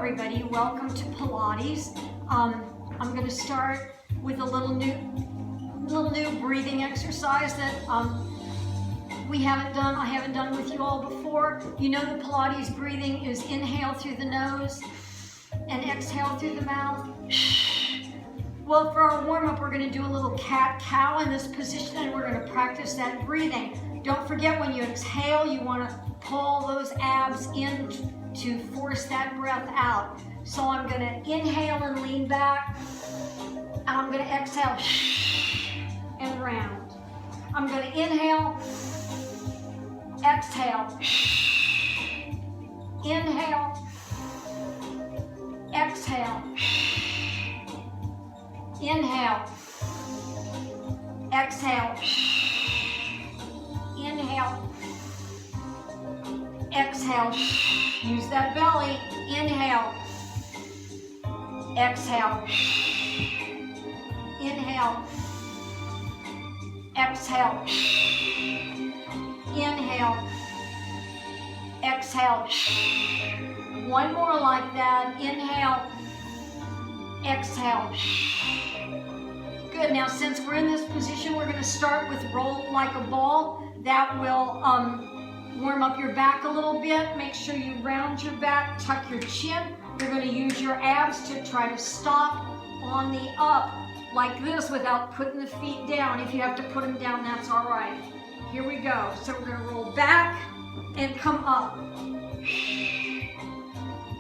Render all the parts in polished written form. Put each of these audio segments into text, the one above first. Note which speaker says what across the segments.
Speaker 1: everybody, welcome to Pilates. I'm going to start with a little new breathing exercise that I haven't done with you all before. You know the Pilates breathing is inhale through the nose and exhale through the mouth. Well, for our warm-up, we're going to do a little cat-cow in this position, and we're going to practice that breathing. Don't forget, when you exhale, you want to pull those abs in to force that breath out. So I'm going to inhale and lean back, and I'm going to exhale and round. I'm going to inhale, exhale, inhale, exhale, inhale, exhale, inhale, exhale, use that belly, inhale, exhale, inhale, exhale, inhale, exhale, one more like that, inhale, exhale. Good. Now, since we're in this position, we're going to start with roll like a ball. That will warm up your back a little bit. Make sure you round your back, tuck your chin. You're going to use your abs to try to stop on the up like this without putting the feet down. If you have to put them down, that's all right. Here we go. So we're going to roll back and come up.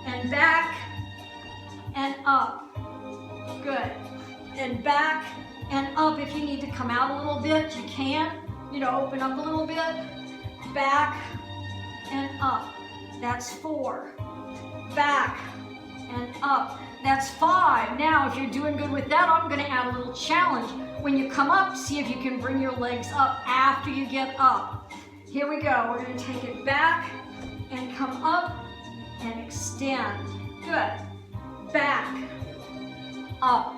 Speaker 1: And back and up. Good. And back and up. If you need to come out a little bit, you can. Open up a little bit. Back and up. That's 4. Back and up. That's 5. Now, if you're doing good with that, I'm going to add a little challenge. When you come up, see if you can bring your legs up after you get up. Here we go. We're going to take it back and come up and extend. Good. Back, up,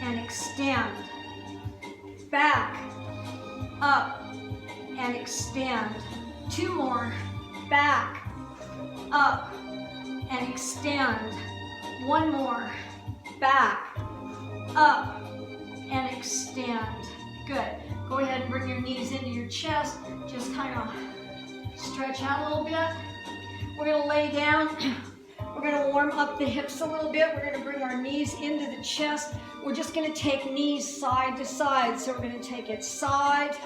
Speaker 1: and extend. Back, up, and extend. 2 more. Back, up, and extend. 1 more. Back, up, and extend. Good. Go ahead and bring your knees into your chest. Just kind of stretch out a little bit. We're going to lay down. We're going to warm up the hips a little bit. We're going to bring our knees into the chest. We're just going to take knees side to side. So we're going to take it side,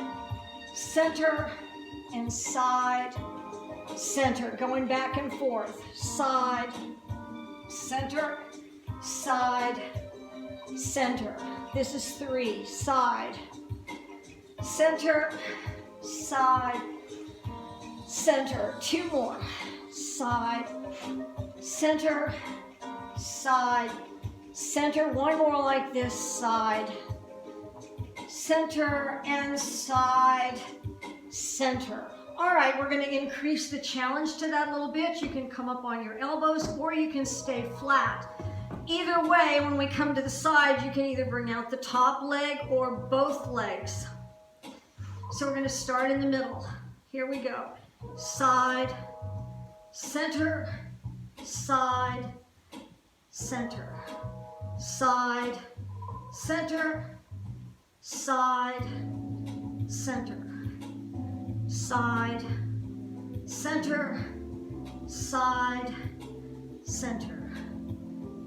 Speaker 1: center, and side, center. Going back and forth. Side, center, side, center. This is 3. Side, center, side, center. 2 more. Side, center, side, center. 1 more like this. Side, center, and side, center. All right, we're going to increase the challenge to that a little bit. You can come up on your elbows or you can stay flat. Either way, when we come to the side, you can either bring out the top leg or both legs. So we're going to start in the middle. Here we go. Side, center, side, center, side, center, side, center, side, center, side, center,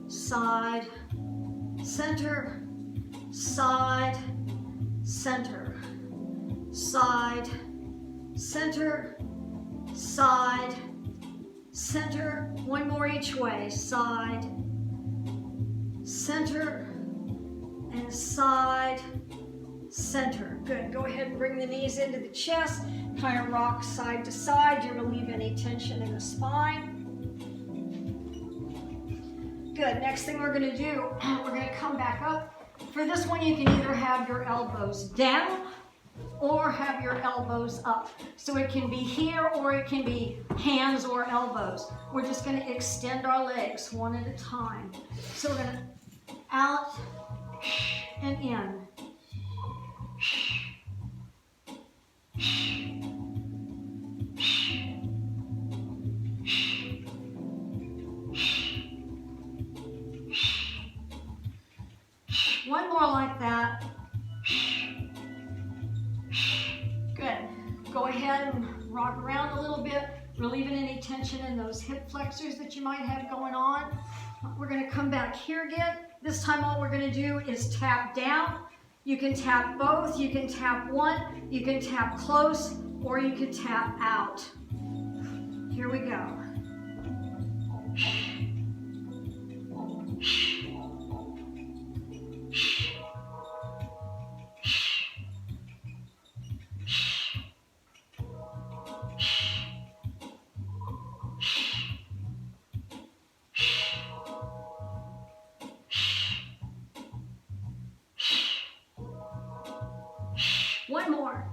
Speaker 1: side, center, side, center, side, center, side, center. 1 more each way. Side, center, and side, center. Good. Go ahead and bring the knees into the chest. Kind of rock side to side to relieve any tension in the spine. Good. Next thing we're going to do, we're going to come back up. For this one, you can either have your elbows down or have your elbows up. So it can be here or it can be hands or elbows. We're just going to extend our legs one at a time. So we're going to out and in. in those hip flexors that you might have going on. We're going to come back here again. This time all we're going to do is tap down. You can tap both, you can tap one, you can tap close, or you can tap out. Here we go. One more.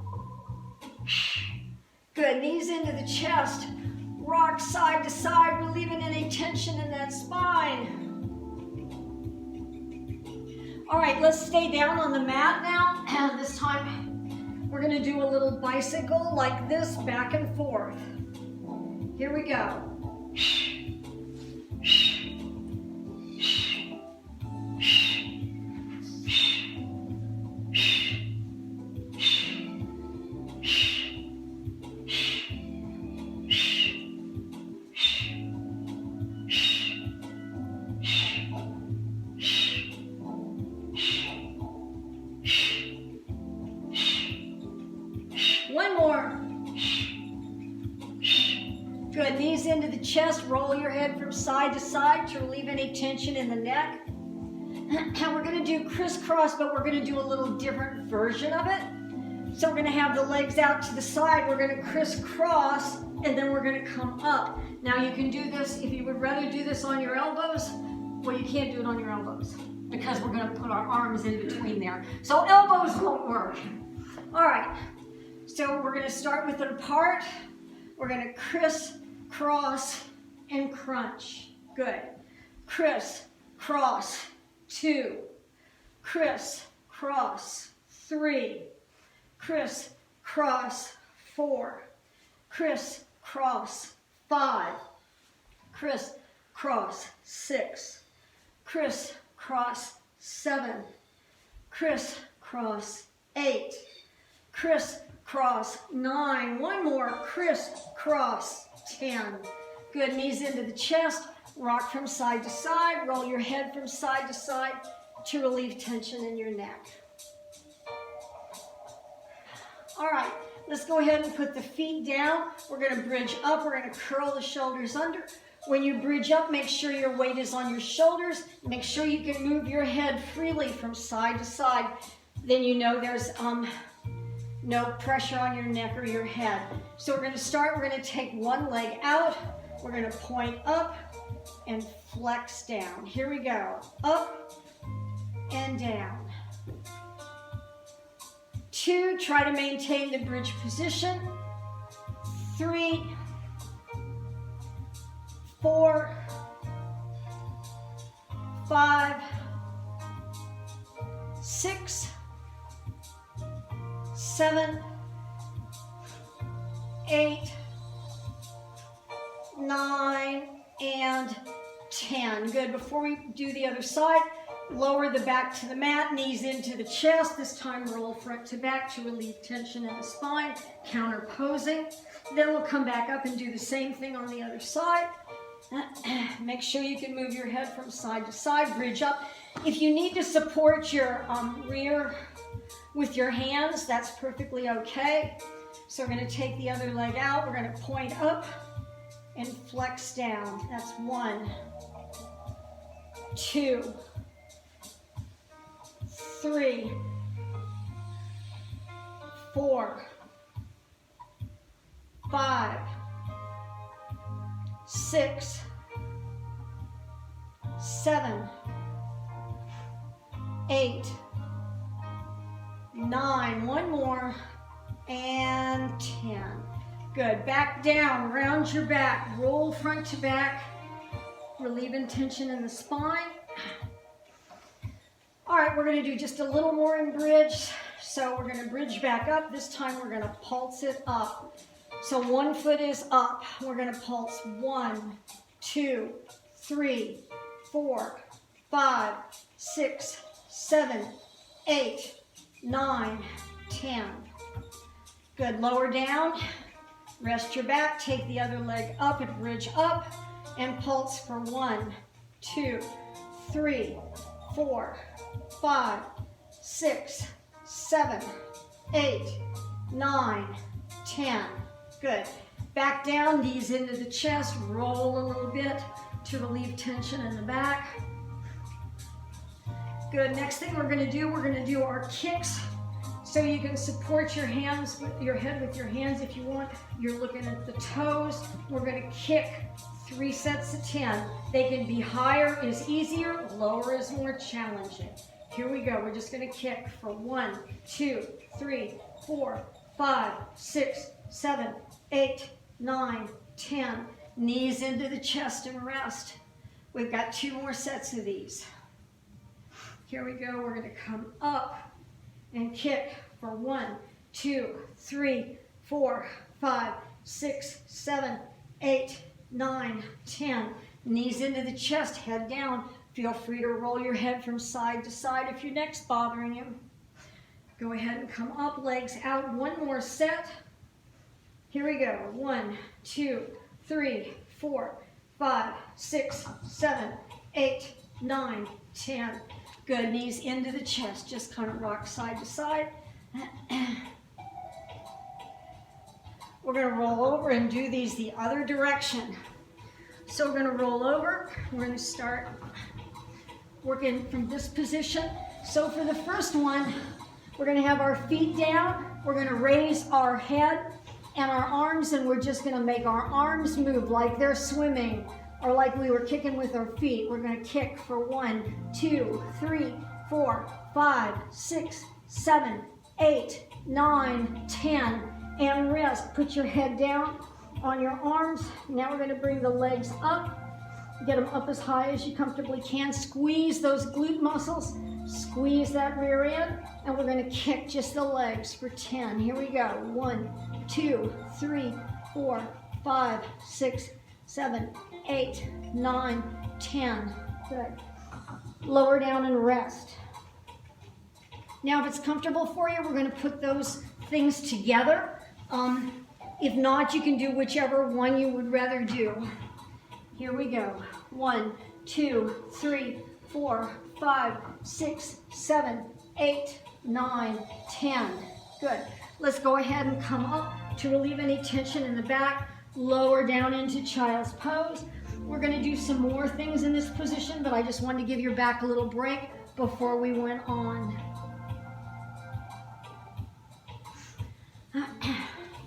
Speaker 1: Good, knees into the chest. Rock side to side, relieving any tension in that spine. All right, let's stay down on the mat now. And this time, we're gonna do a little bicycle like this, back and forth. Here we go. One more. Good, knees into the chest, roll your head from side to side to relieve any tension in the neck. And we're gonna do crisscross, but we're gonna do a little different version of it. So we're gonna have the legs out to the side, we're gonna crisscross, and then we're gonna come up. Now you can do this, if you would rather do this on your elbows, well, you can't do it on your elbows because we're gonna put our arms in between there. So elbows won't work. All right. So we're going to start with it apart. We're going to criss-cross and crunch. Good. Criss, cross, 2. Criss, cross, 3. Criss, cross, 4. Criss, cross, 5. Criss, cross, 6. Criss, cross, 7. Criss, cross, 8. Criss, cross, 9. One more, criss-cross, 10. Good, knees into the chest, rock from side to side, roll your head from side to side to relieve tension in your neck. All right, let's go ahead and put the feet down. We're gonna bridge up, we're gonna curl the shoulders under. When you bridge up, make sure your weight is on your shoulders. Make sure you can move your head freely from side to side. Then you know there's no pressure on your neck or your head. So we're going to start, we're going to take one leg out, we're going to point up and flex down. Here we go, up and down. 2, try to maintain the bridge position. 3, 4, 5, 6, 7, 8, 9, and 10. Good. Before we do the other side, lower the back to the mat, knees into the chest. This time roll front to back to relieve tension in the spine, counter posing. Then we'll come back up and do the same thing on the other side. Make sure you can move your head from side to side, bridge up. If you need to support your rear with your hands, that's perfectly okay. So we're going to take the other leg out. We're going to point up and flex down. That's 1, 2, 3, 4, 5, 6, 7, 8, 9, one more, and 10. Good, back down, round your back, roll front to back, relieving tension in the spine. All right, we're gonna do just a little more in bridge. So we're gonna bridge back up. This time we're gonna pulse it up. So one foot is up. We're gonna pulse 1, 2, 3, 4, 5, 6, 7, 8, 9, 10. Good, lower down. Rest your back, take the other leg up and bridge up, and pulse for 1, 2, 3, 4, 5, 6, 7, 8, 9, 10. Good. Back down, knees into the chest, roll a little bit to relieve tension in the back. Good. Next thing we're going to do our kicks. So you can support your hands with your head with your hands if you want. You're looking at the toes. We're going to kick 3 sets of 10. They can be higher is easier, lower is more challenging. Here we go. We're just going to kick for 1, 2, 3, 4, 5, 6, 7, 8, 9, 10. Knees into the chest and rest. We've got 2 more sets of these. Here we go. We're going to come up and kick for 1, 2, 3, 4, 5, 6, 7, 8, 9, 10. Knees into the chest, head down. Feel free to roll your head from side to side if your neck's bothering you. Go ahead and come up, legs out. 1 more set. Here we go. 1, 2, 3, 4, 5, 6, 7, 8, 9, 10. Good. Knees into the chest. Just kind of rock side to side. We're going to roll over and do these the other direction. So we're going to roll over. We're going to start working from this position. So for the first one, we're going to have our feet down. We're going to raise our head and our arms, and we're just going to make our arms move like they're swimming or like we were kicking with our feet. We're going to kick for 1, 2, 3, 4, 5, 6, 7, 8, 9, 10, and rest. Put your head down on your arms. Now we're going to bring the legs up. Get them up as high as you comfortably can. Squeeze those glute muscles. Squeeze that rear end. And we're going to kick just the legs for 10. Here we go. 1, 2, 3, 4, 5, 6, 7, 8, 9, 10. Good. Lower down and rest. Now, if it's comfortable for you, we're going to put those things together. If not, you can do whichever one you would rather do. Here we go. 1, 2, 3, 4, 5, 6, 7, 8, 9, 10. Good. Let's go ahead and come up to relieve any tension in the back. Lower down into child's pose. We're going to do some more things in this position, but I just wanted to give your back a little break before we went on.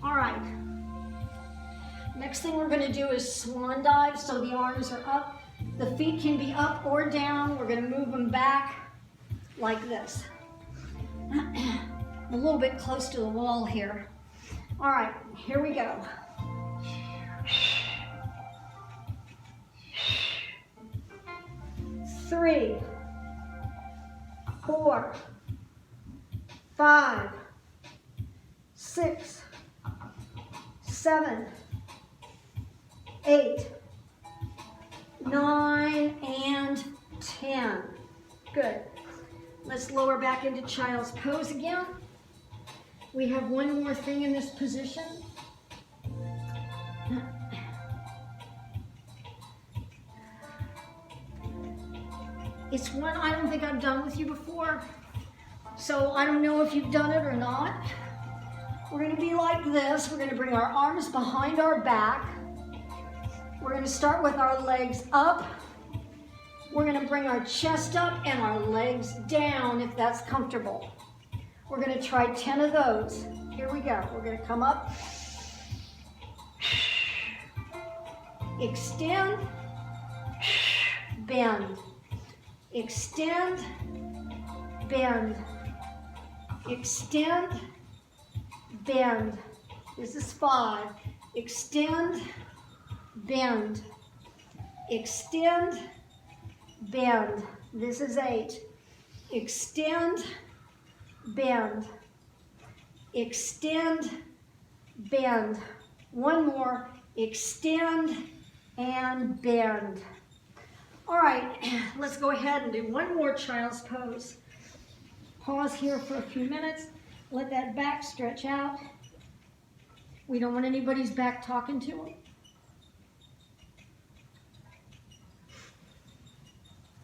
Speaker 1: All right. Next thing we're going to do is swan dive. So the arms are up. The feet can be up or down. We're going to move them back like this. I'm a little bit close to the wall here. All right, here we go. 3, 4, 5, 6, 7, 8, 9, and 10. Good. Let's lower back into child's pose again. We have one more thing in this position. It's one I don't think I've done with you before, so I don't know if you've done it or not. We're going to be like this. We're going to bring our arms behind our back. We're going to start with our legs up. We're going to bring our chest up and our legs down if that's comfortable. We're going to try 10 of those. Here we go. We're going to come up, extend, bend, extend, bend, extend, bend. This is 5. Extend, bend, extend, bend. This is 8. Extend, bend, extend, bend. One more. Extend and bend. All right, let's go ahead and do one more child's pose. Pause here for a few minutes. Let that back stretch out. We don't want anybody's back talking to them.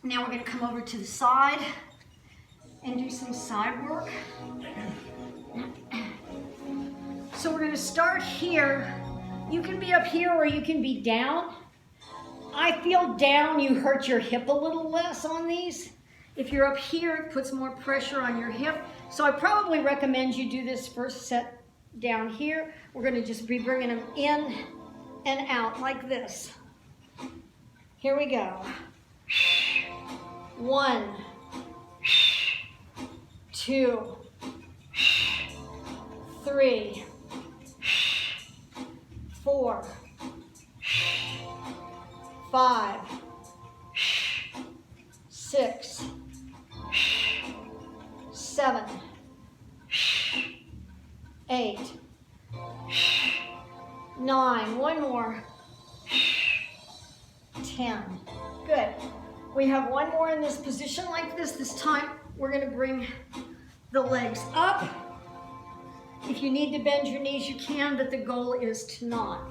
Speaker 1: Now we're going to come over to the side and do some side work. So we're going to start here. You can be up here or you can be down. I feel down, you hurt your hip a little less on these. If you're up here, it puts more pressure on your hip. So I probably recommend you do this first set down here. We're going to just be bringing them in and out like this. Here we go. 1, 2, 3, 4, 5, 6, 7, 8, 9, one more, 10. Good. We have one more in this position like this. This time we're going to bring the legs up. If you need to bend your knees, you can, but the goal is to not.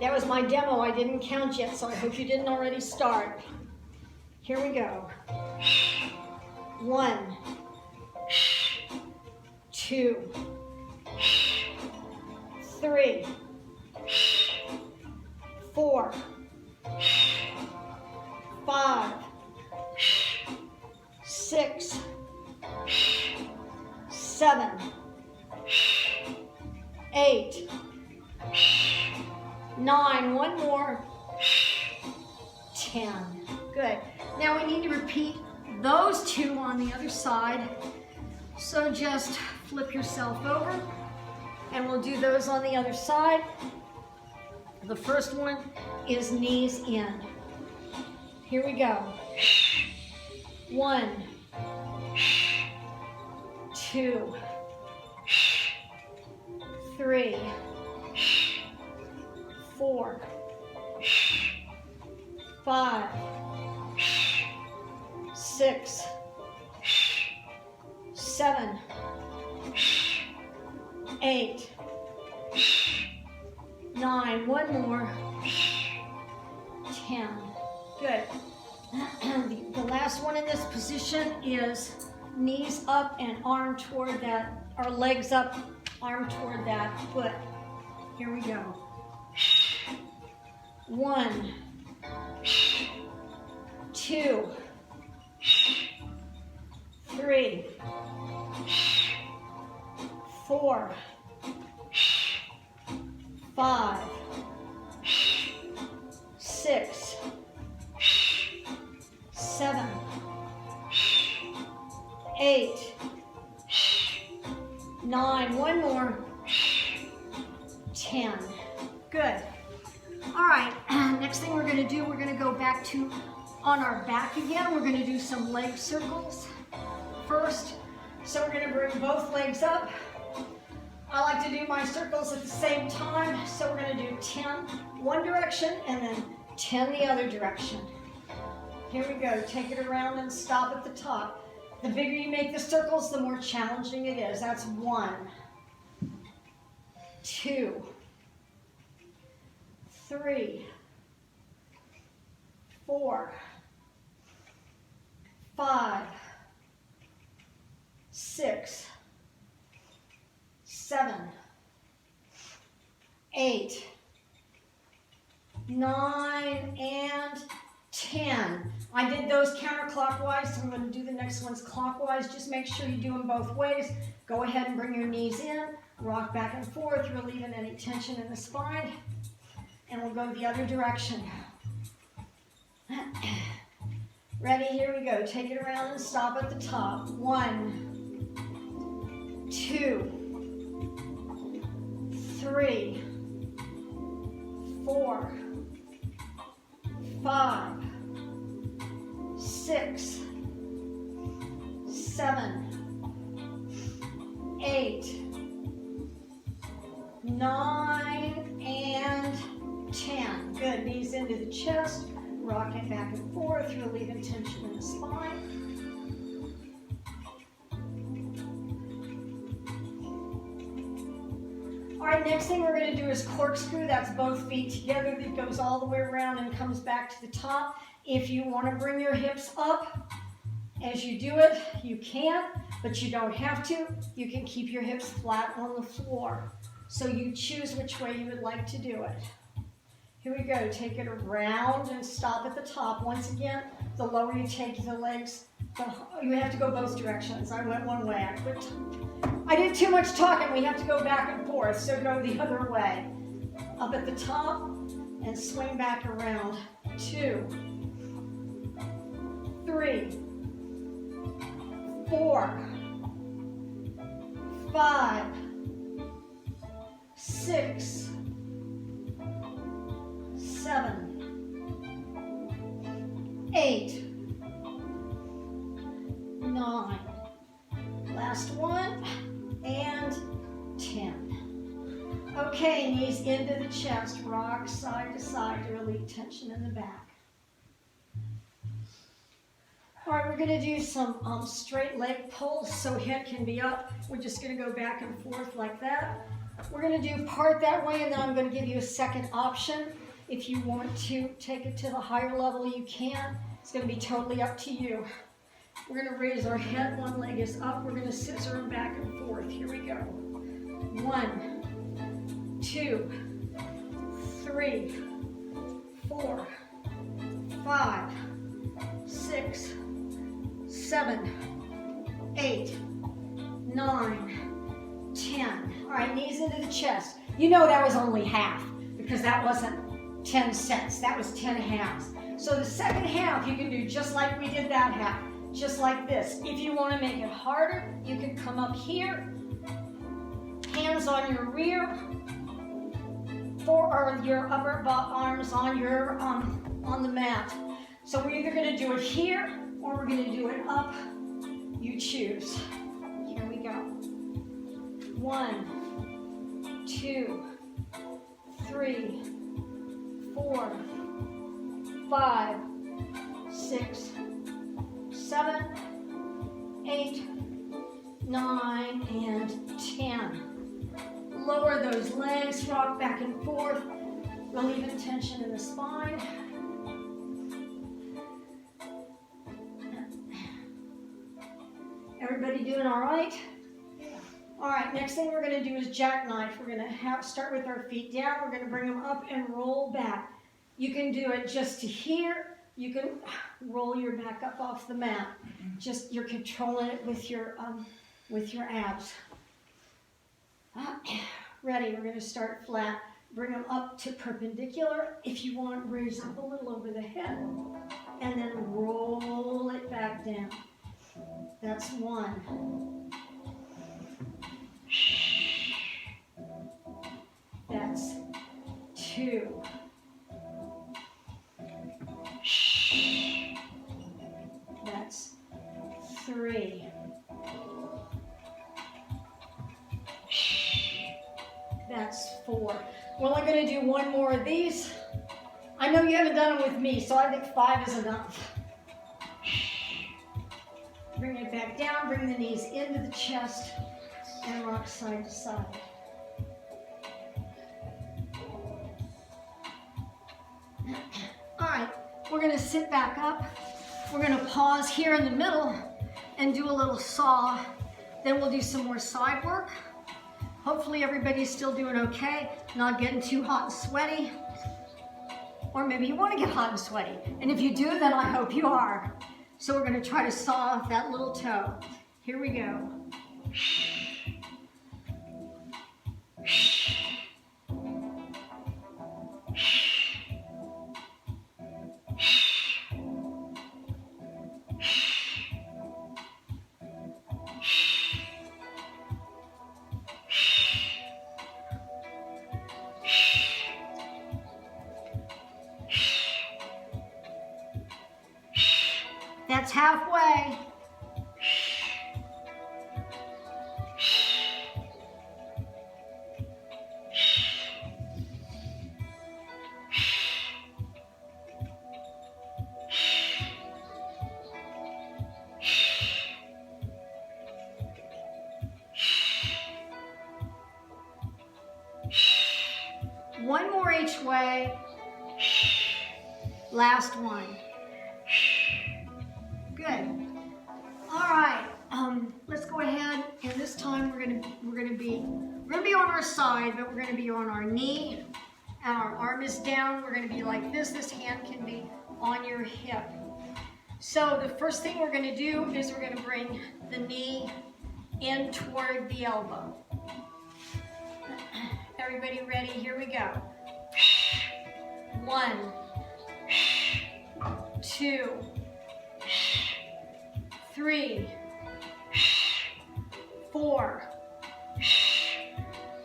Speaker 1: That was my demo. I didn't count yet, so I hope you didn't already start. Here we go. 1, 2, 3, 4, 5, 6, 7, 8, 9, one more, 10. Good. Now we need to repeat those two on the other side. So just flip yourself over and we'll do those on the other side. The first one is knees in. Here we go. 1, 2, 3, 4, 5, 6, 7, 8, 9, one more, 10. Good. The last one in this position is knees up and arm toward that, or legs up, arm toward that foot. Here we go. 1, 2, 3, 4, 5, 6, 7, 8, 9, one more, 10. Good. All right, next thing we're going to do, we're going to go back to on our back again. We're going to do some leg circles first. So we're going to bring both legs up. I like to do my circles at the same time. So we're going to do 10 one direction and then 10 the other direction. Here we go. Take it around and stop at the top. The bigger you make the circles, the more challenging it is. That's 1, 2, 3, 4, 5, 6, 7, 8, 9, and 10. I did those counterclockwise, so I'm going to do the next ones clockwise. Just make sure you do them both ways. Go ahead and bring your knees in, rock back and forth, relieving any tension in the spine, and we'll go the other direction. Ready? Here we go. Take it around and stop at the top. 1, 2, 3, 4, 5, 6, 7, 8, 9, and 10. Good. Knees into the chest, rocking back and forth, relieving tension in the spine. All right, next thing we're going to do is corkscrew. That's both feet together. That goes all the way around and comes back to the top. If you want to bring your hips up as you do it, you can, but you don't have to. You can keep your hips flat on the floor. So you choose which way you would like to do it. Here we go. Take it around and stop at the top. Once again, the lower you take the legs, you have to go both directions. I went one way. I did too much talking. We have to go back and forth, so go the other way. Up at the top and swing back around. 2, 3, 4, 5, 6, 7, 8, 9. Last one, and 10. Okay, knees into the chest, rock side to side to relieve tension in the back. All right, we're going to do some straight leg pulls so head can be up. We're just going to go back and forth like that. We're going to do part that way, and then I'm going to give you a second option. If you want to take it to the higher level, you can. It's going to be totally up to you. We're going to raise our head. One leg is up. We're going to scissor them back and forth. Here we go. 1, 2, 3, 4, 5, 6, 7, 8, 9, 10. All right, knees into the chest. You know that was only half because that wasn't 10 sets. That was 10 halves. So the second half you can do just like we did that half. Just like this. If you want to make it harder, you can come up here, hands on your rear, or your upper arms on your on the mat. So we're either going to do it here or we're going to do it up. You choose. Here we go. 1, 2, 3, 4, 5, 6, 7, 8, 9, and 10. Lower those legs, rock back and forth, relieving tension in the spine. Everybody doing all right? All right, next thing we're going to do is jackknife. We're going to start with our feet down. We're going to bring them up and roll back. You can do it just to here. You can roll your back up off the mat. Just you're controlling it with your abs. Ready? We're going to start flat. Bring them up to perpendicular. If you want, raise up a little over the head, and then roll it back down. That's 1. That's 2. That's 3. That's 4. We're only going to do one more of these. I know you haven't done them with me, so I think 5 is enough. Bring it back down, bring the knees into the chest, and rock side to side. All right, we're going to sit back up. We're going to pause here in the middle and do a little saw. Then we'll do some more side work. Hopefully everybody's still doing okay, not getting too hot and sweaty. Or maybe you want to get hot and sweaty. And if you do, then I hope you are. So we're going to try to saw off that little toe. Here we go. That's halfway. Last one. Good. All right. Let's go ahead, and this time we're gonna be on our side, but we're gonna be on our knee, and our arm is down. We're gonna be like this. This hand can be on your hip. So the first thing we're gonna do is we're gonna bring the knee in toward the elbow. Everybody ready? Here we go. 1, 2, 3, 4,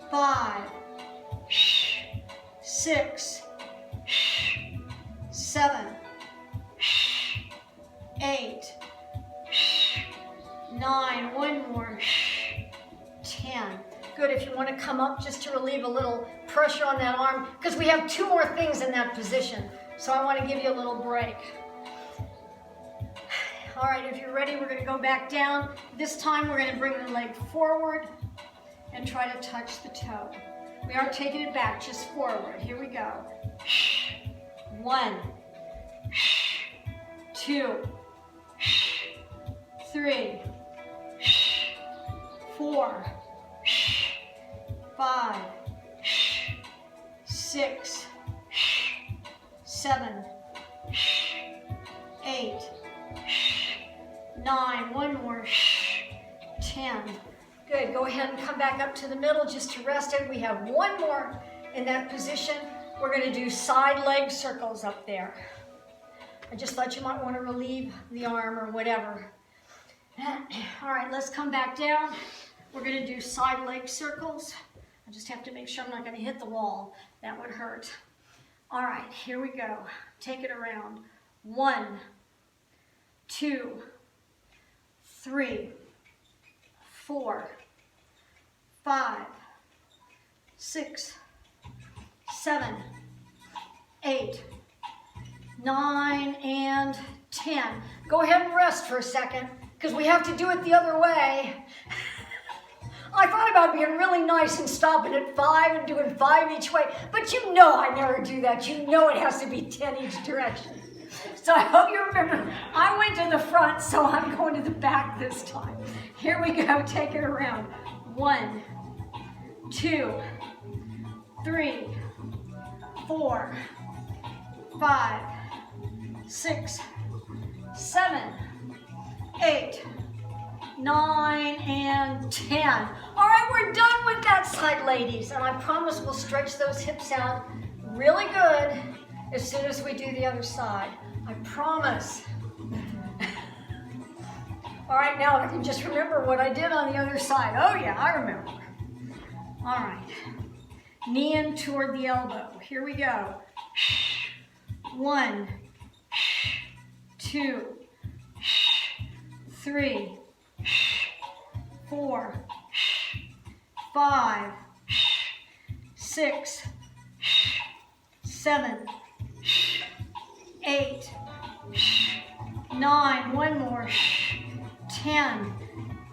Speaker 1: 5, 6, 7, 8, 9, one more, 10. Good. If you want to come up just to relieve a little pressure on that arm, because we have 2 more things in that position. So I want to give you a little break. All right, if you're ready, we're going to go back down. This time we're going to bring the leg forward and try to touch the toe. We aren't taking it back, just forward. Here we go. 1, 2, 3, 4, 5, 6, 7, 8, 9, one more, 10. Good, go ahead and come back up to the middle just to rest it. We have 1 more in that position. We're going to do side leg circles up there. I just thought you might want to relieve the arm or whatever. All right, let's come back down. We're going to do side leg circles. I just have to make sure I'm not going to hit the wall. That would hurt. All right, here we go. Take it around. 1, 2, 3, 4, 5, 6, 7, 8, 9, and 10. Go ahead and rest for a second, because we have to do it the other way. I thought about being really nice and stopping at 5 and doing 5 each way, but you know I never do that. You know it has to be 10 each direction. So I hope you remember, I went to the front, so I'm going to the back this time. Here we go, take it around. 1, 2, 3, 4, 5, 6, 7, 8, 9, and 10. All right, we're done with that side, ladies, and I promise we'll stretch those hips out really good as soon as we do the other side. I promise. All right, now I can just remember what I did on the other side. Oh yeah, I remember. All right, knee in toward the elbow. Here we go. 1, 2, 3, 4, 5, 6, 7, 8, 9, one more, 10.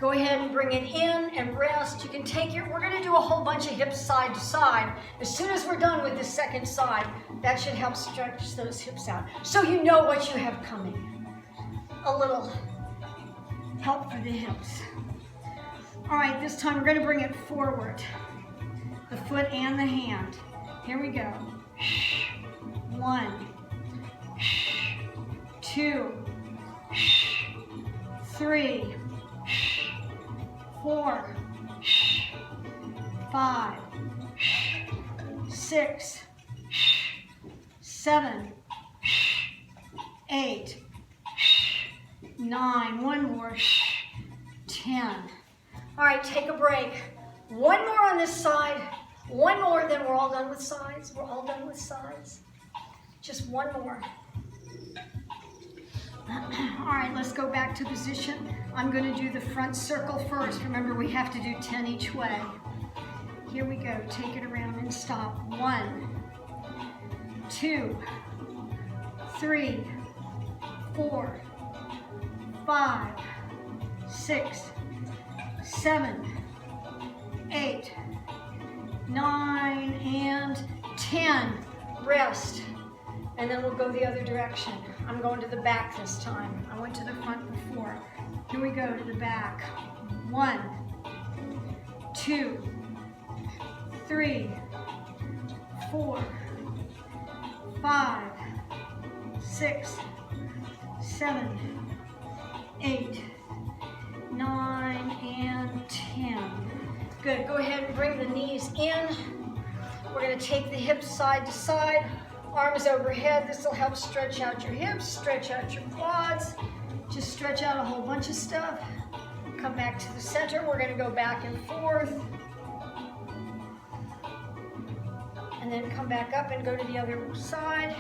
Speaker 1: Go ahead and bring it in and rest. You can take your, we're gonna do a whole bunch of hips side to side. As soon as we're done with the second side, that should help stretch those hips out. So you know what you have coming. A little help for the hips. All right, this time we're gonna bring it forward. The foot and the hand. Here we go. 1, 2, 3, 4, 5, 6, 7, 8, 9, one more, 10. All right, take a break. 1 more on this side, 1 more, then we're all done with sides. We're all done with sides. Just 1 more. All right, let's go back to position. I'm going to do the front circle first. Remember, we have to do 10 each way. Here we go. Take it around and stop. 1, 2, 3, 4, 5, 6, 7, 8, 9, and 10. Rest. and then we'll go the other direction. I'm going to the back this time. I went to the front before. Here we go to the back. 1, 2, 3, 4, 5, 6, 7, 8, 9, and 10. Good, go ahead and bring the knees in. We're gonna take the hips side to side, arms overhead. This will help stretch out your hips, stretch out your quads, just stretch out a whole bunch of stuff. Come back to the center. We're gonna go back and forth. And then come back up and go to the other side.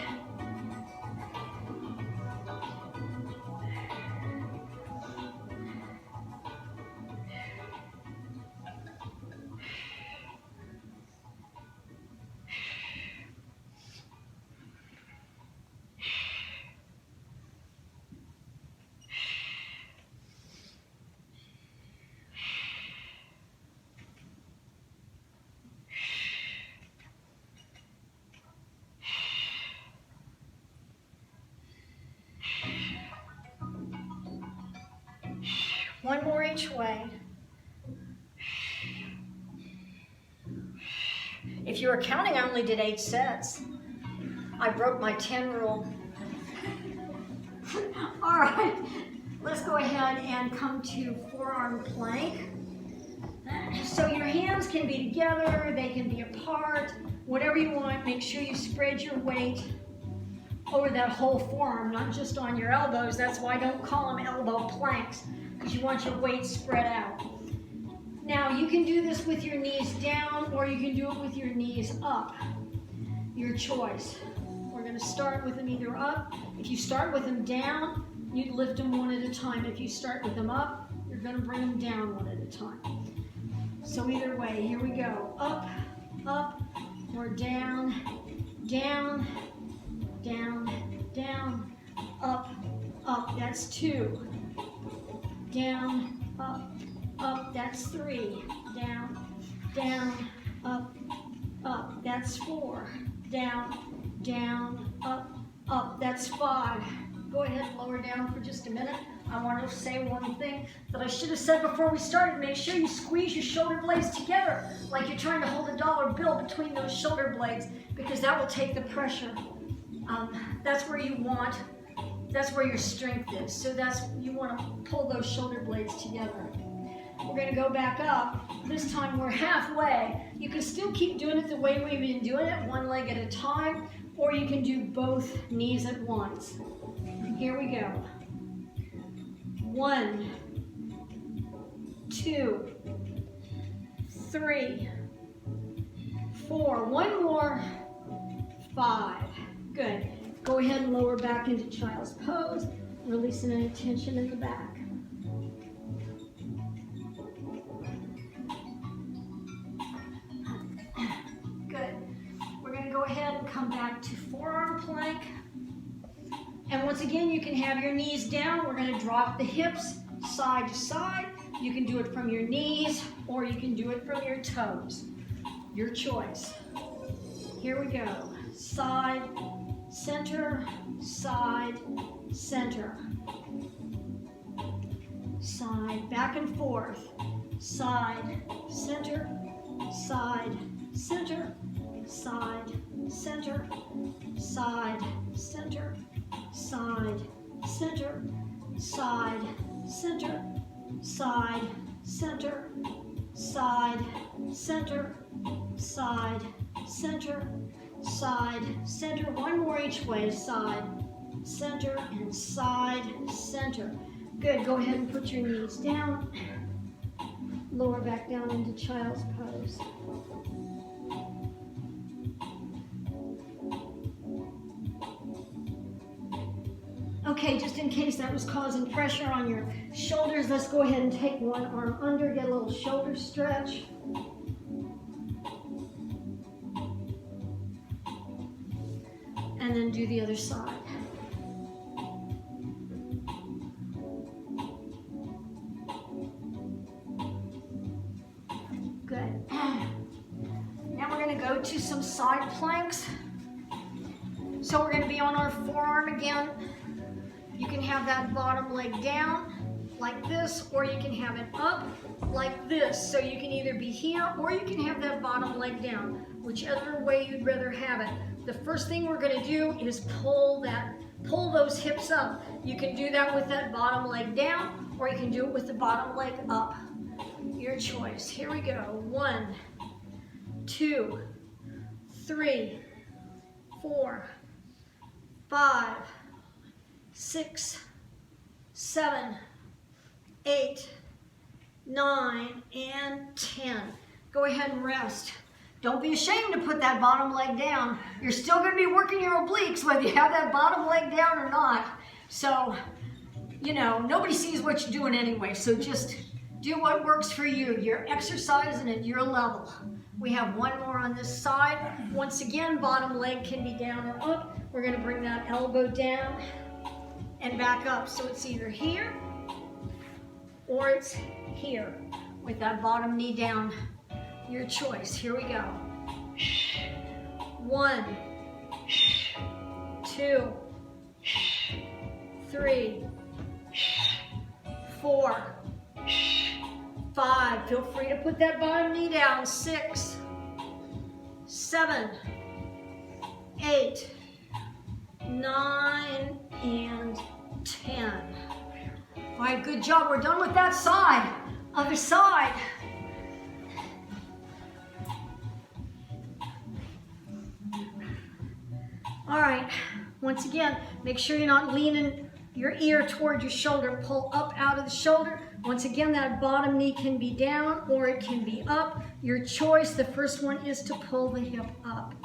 Speaker 1: One more each way. If you were counting, I only did 8 sets. I broke my 10 rule. All right, let's go ahead and come to forearm plank. So your hands can be together, they can be apart, whatever you want. Make sure you spread your weight over that whole forearm, not just on your elbows. That's why I don't call them elbow planks, because you want your weight spread out. Now you can do this with your knees down, or you can do it with your knees up. Your choice. We're going to start with them either up. If you start with them down, you lift them one at a time. If you start with them up, you're going to bring them down one at a time. So either way, here we go. Up, up, or down, down, down, down, up, up. That's 2. Down, up, up. That's 3. Down, down, up, up. That's 4. Down, down, up, up. That's 5. Go ahead and lower down for just a minute. I want to say one thing that I should have said before we started. Make sure you squeeze your shoulder blades together like you're trying to hold a dollar bill between those shoulder blades, because that will take the pressure. That's where you want, that's where your strength is. So you want to pull those shoulder blades together. We're going to go back up. This time we're halfway. You can still keep doing it the way we've been doing it, one leg at a time, or you can do both knees at once. Here we go. 1, 2, 3, 4. One more. 5. Good. Go ahead and lower back into child's pose, releasing any tension in the back. Good. We're going to go ahead and come back to forearm plank. And once again, you can have your knees down. We're going to drop the hips side to side. You can do it from your knees, or you can do it from your toes. Your choice. Here we go. Side, center, side, center. Side, back and forth. Side, center, side, center, side, center, side, center, side, center, side, center, side, center, side, center, side, center, side, center. One more each way. Side, center, and side, center. Good. Go ahead and put your knees down. Lower back down into child's pose. Okay, just in case that was causing pressure on your shoulders, let's go ahead and take one arm under, get a little shoulder stretch. And then do the other side. Good. Now we're going to go to some side planks. So we're going to be on our forearm again. You can have that bottom leg down like this, or you can have it up like this. So you can either be here, or you can have that bottom leg down, whichever way you'd rather have it. The first thing we're going to do is pull those hips up. You can do that with that bottom leg down, or you can do it with the bottom leg up. Your choice. Here we go. 1, 2, 3, 4, 5, 6, 7, 8, 9, and 10. Go ahead and rest. Don't be ashamed to put that bottom leg down. You're still going to be working your obliques whether you have that bottom leg down or not. So, you know, nobody sees what you're doing anyway. So just do what works for you. You're exercising at your level. We have one more on this side. Once again, bottom leg can be down or up. We're going to bring that elbow down and back up. So it's either here or it's here with that bottom knee down. Your choice. Here we go. 1, 2, 3, 4, 5. Feel free to put that bottom knee down. 6, 7, 8, 9, and 10. All right, good job. We're done with that side. Other side. All right, once again, make sure you're not leaning your ear toward your shoulder. Pull up out of the shoulder. Once again, that bottom knee can be down or it can be up. Your choice. The first one is to pull the hip up.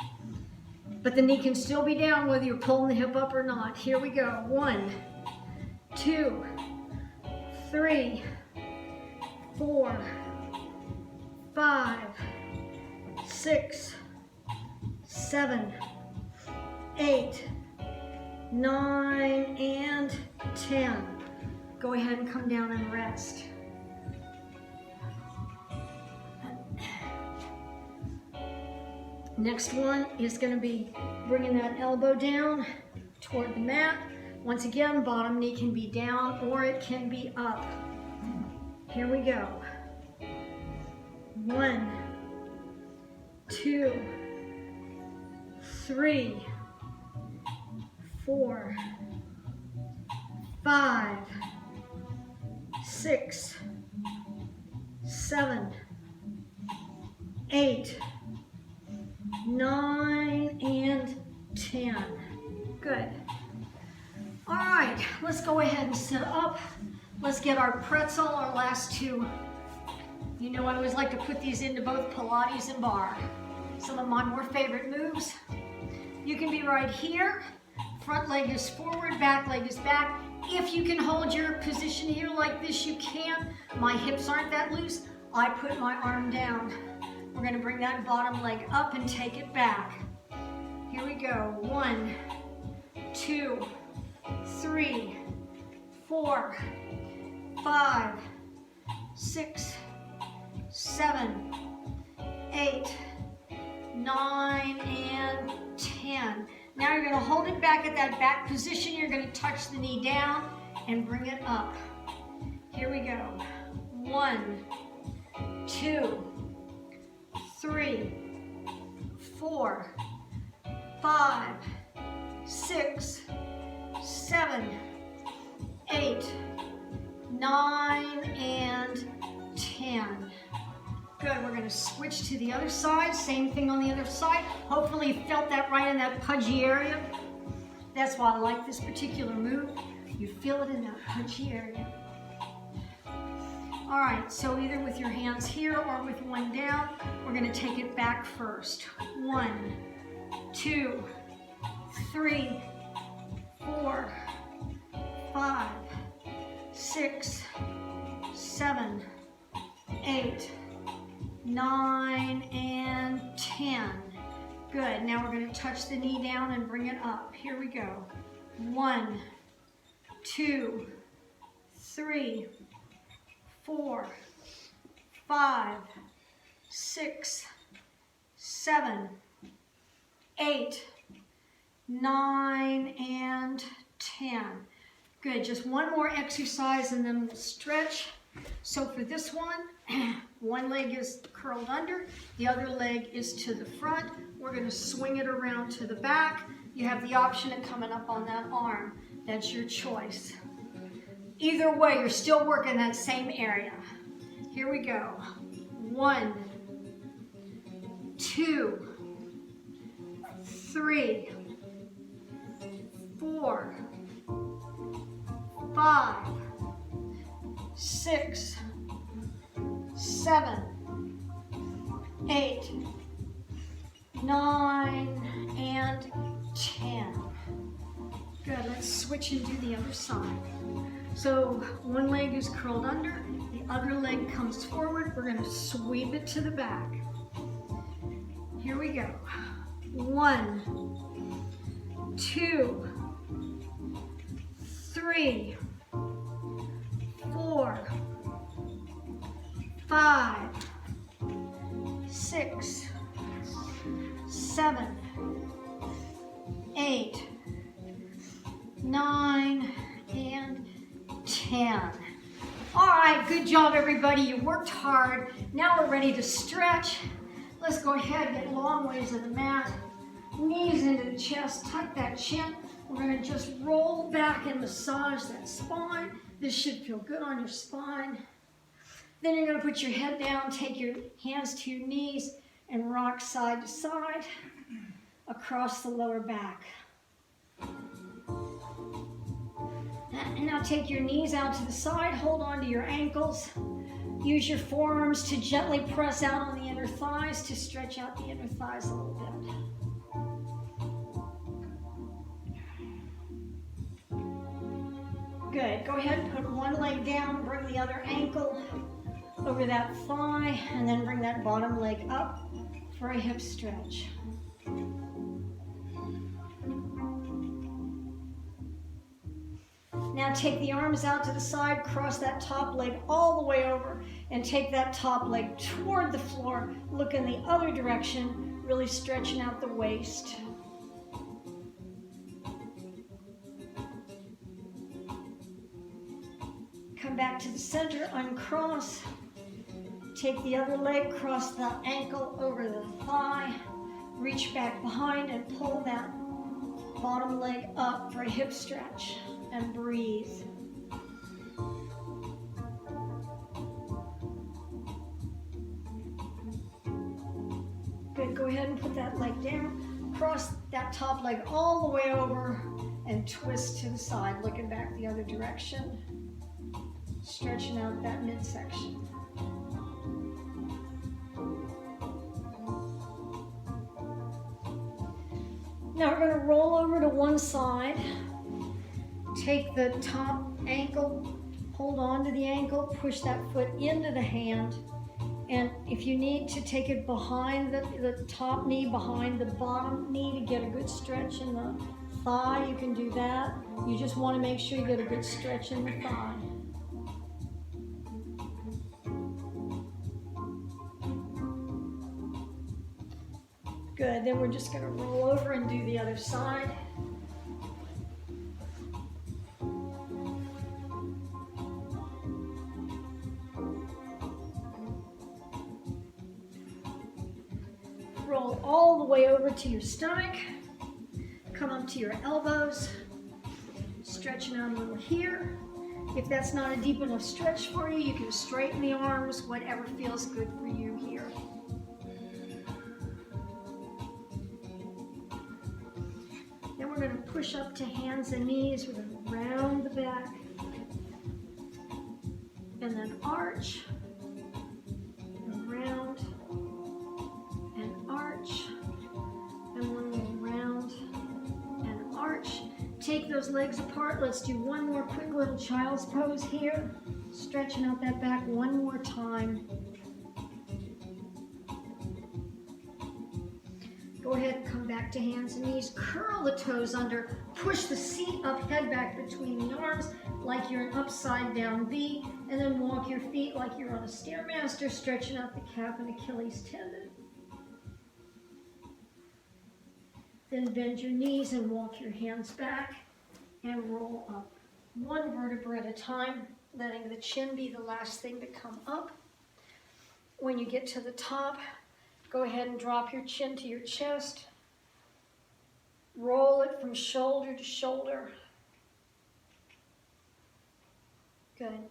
Speaker 1: But the knee can still be down whether you're pulling the hip up or not. Here we go. 1, 2, 3, 4, 5, 6, 7, 8, 9, and 10. Go ahead and come down and rest. Next one is going to be bringing that elbow down toward the mat. Once again, bottom knee can be down or it can be up. Here we go. 1, 2, 3, 4, 5, 6, 7, 8, 9, and 10. Good. All right, let's go ahead and sit up. Let's get our pretzel, our last two. You know, I always like to put these into both Pilates and bar. Some of my more favorite moves. You can be right here. Front leg is forward, back leg is back. If you can hold your position here like this, you can. My hips aren't that loose. I put my arm down. We're going to bring that bottom leg up and take it back. Here we go. 1, 2, 3, 4, 5, 6, 7, 8, 9, and 10. Now you're going to hold it back at that back position. You're going to touch the knee down and bring it up. Here we go. 1, 2, 3, 4, 5, 6, 7, 8, 9, and 10. Good, we're going to switch to the other side. Same thing on the other side. Hopefully you felt that right in that pudgy area. That's why I like this particular move. You feel it in that pudgy area. All right, so either with your hands here or with one down, we're going to take it back first. 1, 2, 3, 4, 5, 6, 7, 8, 9, and 10. Good. Now we're going to touch the knee down and bring it up. Here we go. 1, 2, 3, 4, 5, 6, 7, 8, 9, and 10. Good, just one more exercise and then we'll stretch. So for this one leg is curled under, the other leg is to the front. We're going to swing it around to the back. You have the option of coming up on that arm. That's your choice. Either way, you're still working that same area. Here we go. 1, 2, 3, 4, 5, 6, 7, 8, 9, and 10. Good, let's switch and do the other side. So one leg is curled under, the other leg comes forward. We're going to sweep it to the back. Here we go. 1, 2, 3, 4, 5, 6, 7, 8, 9, and 10. All right, good job, everybody. You worked hard. Now we're ready to stretch. Let's go ahead and get long ways of the mat. Knees into the chest, tuck that chin. We're going to just roll back and massage that spine. This should feel good on your spine. Then you're going to put your head down, take your hands to your knees, and rock side to side across the lower back. And now take your knees out to the side, hold on to your ankles. Use your forearms to gently press out on the inner thighs to stretch out the inner thighs a little bit. Good, go ahead and put one leg down, bring the other ankle over that thigh, and then bring that bottom leg up for a hip stretch. Now take the arms out to the side, cross that top leg all the way over, and take that top leg toward the floor. Look in the other direction, really stretching out the waist. Come back to the center, uncross. Take the other leg, cross the ankle over the thigh, reach back behind and pull that bottom leg up for a hip stretch. And breathe. Good, go ahead and put that leg down. Cross that top leg all the way over and twist to the side, looking back the other direction. Stretching out that midsection. Now we're going to roll over to one side. Take the top ankle, hold on to the ankle, push that foot into the hand, and if you need to take it behind the top knee, behind the bottom knee to get a good stretch in the thigh, you can do that. You just want to make sure you get a good stretch in the thigh. Good, then we're just going to roll over and do the other side. Roll all the way over to your stomach. Come up to your elbows. Stretching out a little here. If that's not a deep enough stretch for you, you can straighten the arms, whatever feels good for you here. Then we're going to push up to hands and knees. We're going to round the back. And then arch. And round. And arch. And one more round. And arch. Take those legs apart. Let's do one more quick little child's pose here. Stretching out that back one more time. Go ahead and come back to hands and knees. Curl the toes under. Push the seat up, head back between the arms like you're an upside down V. And then walk your feet like you're on a Stairmaster, stretching out the calf and Achilles tendon. Then bend your knees and walk your hands back and roll up. One vertebra at a time, letting the chin be the last thing to come up. When you get to the top, go ahead and drop your chin to your chest. Roll it from shoulder to shoulder. Good.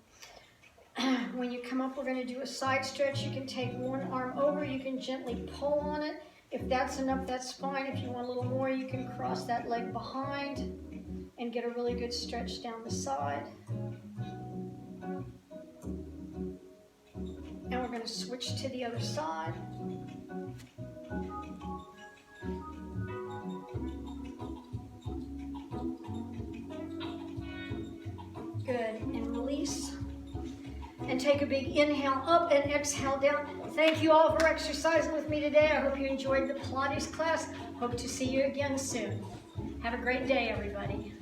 Speaker 1: When you come up, we're going to do a side stretch. You can take one arm over. You can gently pull on it. If that's enough, that's fine. If you want a little more, you can cross that leg behind and get a really good stretch down the side. And we're going to switch to the other side. Good, and release. And take a big inhale up and exhale down. Thank you all for exercising with me today. I hope you enjoyed the Pilates class. Hope to see you again soon. Have a great day, everybody.